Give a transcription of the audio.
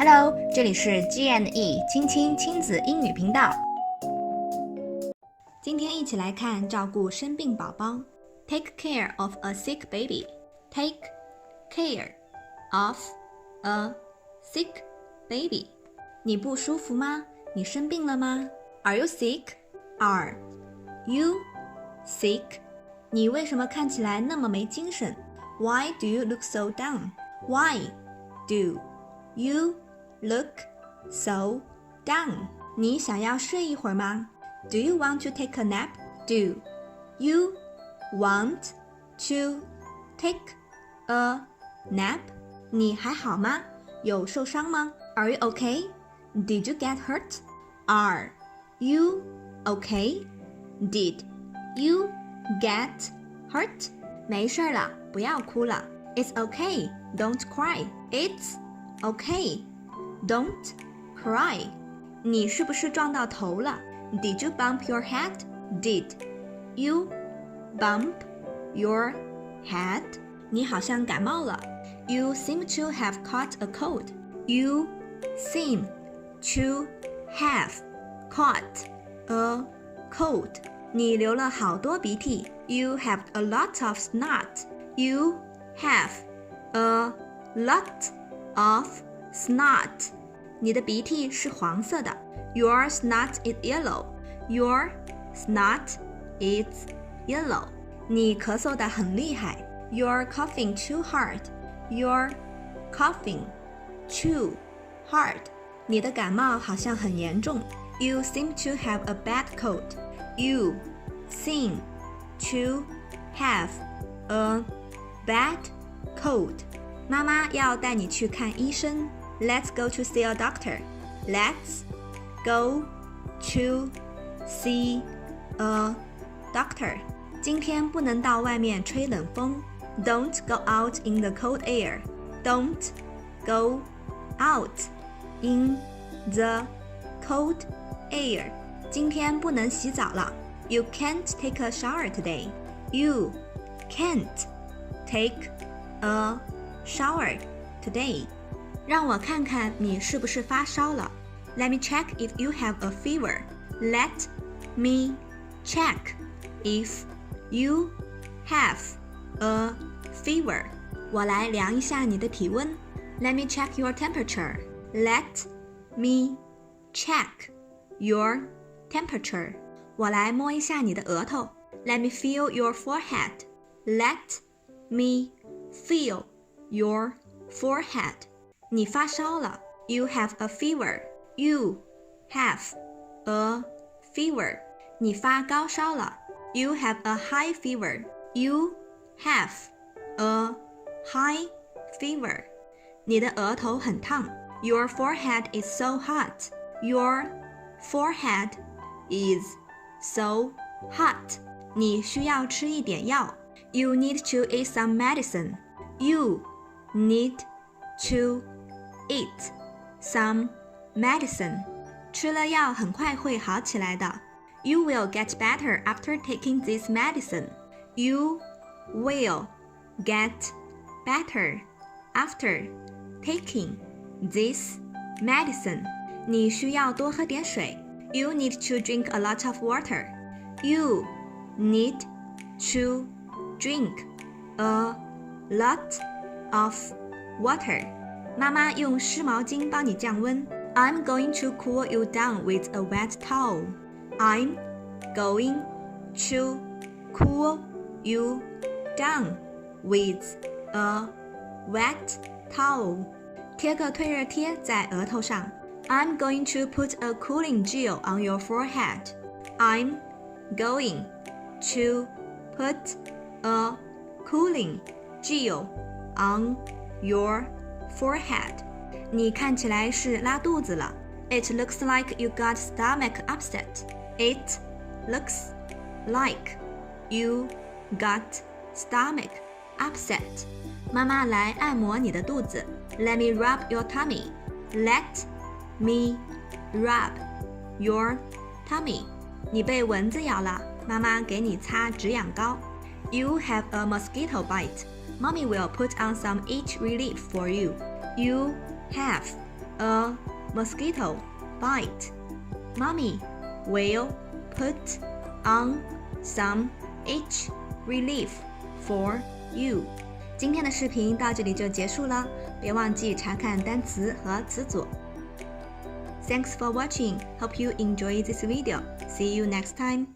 Hello，这里是 G&E 青青亲子英语频道。今天一起来看照顾生病宝宝。Take care of a sick baby. Take care of a sick baby. 你不舒服吗？你生病了吗？ Are you sick? Are you sick? 你为什么看起来那么没精神？ Why do you look so down? Why do you look so down? 你想要睡一会儿吗？ Do you want to take a nap? Do you want to take a nap? 你还好吗？有受伤吗？ Are you okay? Did you get hurt? Are you okay? Did you get hurt? 没事了，不要哭了。It's okay, don't cry. It's okay, don't cry. 你是不是撞到头了？ Did you bump your head? Did you bump your head? 你好像感冒了。You seem to have caught a cold. You seem to have caught a cold. 你流了好多鼻涕。You have a lot of snot. You have a lot of snot. 你的鼻涕是黄色的。Your snot is yellow. Your snot is yellow. 你咳嗽得很厉害。You're coughing too hard. You're coughing too hard. 你的感冒好像很严重。You seem to have a bad cold. You seem to have a bad cold. 妈妈要带你去看医生。Let's go to see a doctor. Let's go to see a doctor. 今天不能到外面吹冷风。Don't go out in the cold air. Don't go out in the cold air. 今天不能洗澡了。You can't take a shower today. You can't take a shower today. 让我看看你是不是发烧了。Let me check if you have a fever. Let me check if you have a fever. 我来量一下你的体温。Let me check your temperature. Let me check your temperature. 我来摸一下你的额头。Let me feel your forehead. Let me feel your forehead. 你发烧了。You have a fever. You have a fever. 你发高烧了。You have a high fever. You have a high fever. 你的额头很烫。Your forehead is so hot. Your forehead is so hot. 你需要吃一点药。You need to eat some medicine. You need to eat some medicine. 吃了药很快会好起来的。You will get better after taking this medicine. You will get better after taking this medicine. 你需要多喝点水。You need to drink a lot of water. You need to drink a lot of water. 妈妈用湿毛巾帮你降温。I'm going to cool you down with a wet towel. I'm going to cool you down with a wet towel. 贴个退热贴在额头上。I'm going to put a cooling gel on your forehead. I'm going to put a cooling gel on your forehead. 你看起来是拉肚子了。It looks like you got stomach upset. It looks like you got stomach upset. 妈妈来按摩你的肚子。Let me rub your tummy. Let me rub your tummy. 你被蚊子咬了，妈妈给你擦止痒膏。You have a mosquito bite. Mommy will put on some itch relief for you. You have a mosquito bite. Mommy will put on some itch relief for you. 今天的视频到这里就结束了，别忘记查看单词和词组。Thanks for watching. Hope you enjoy this video. See you next time.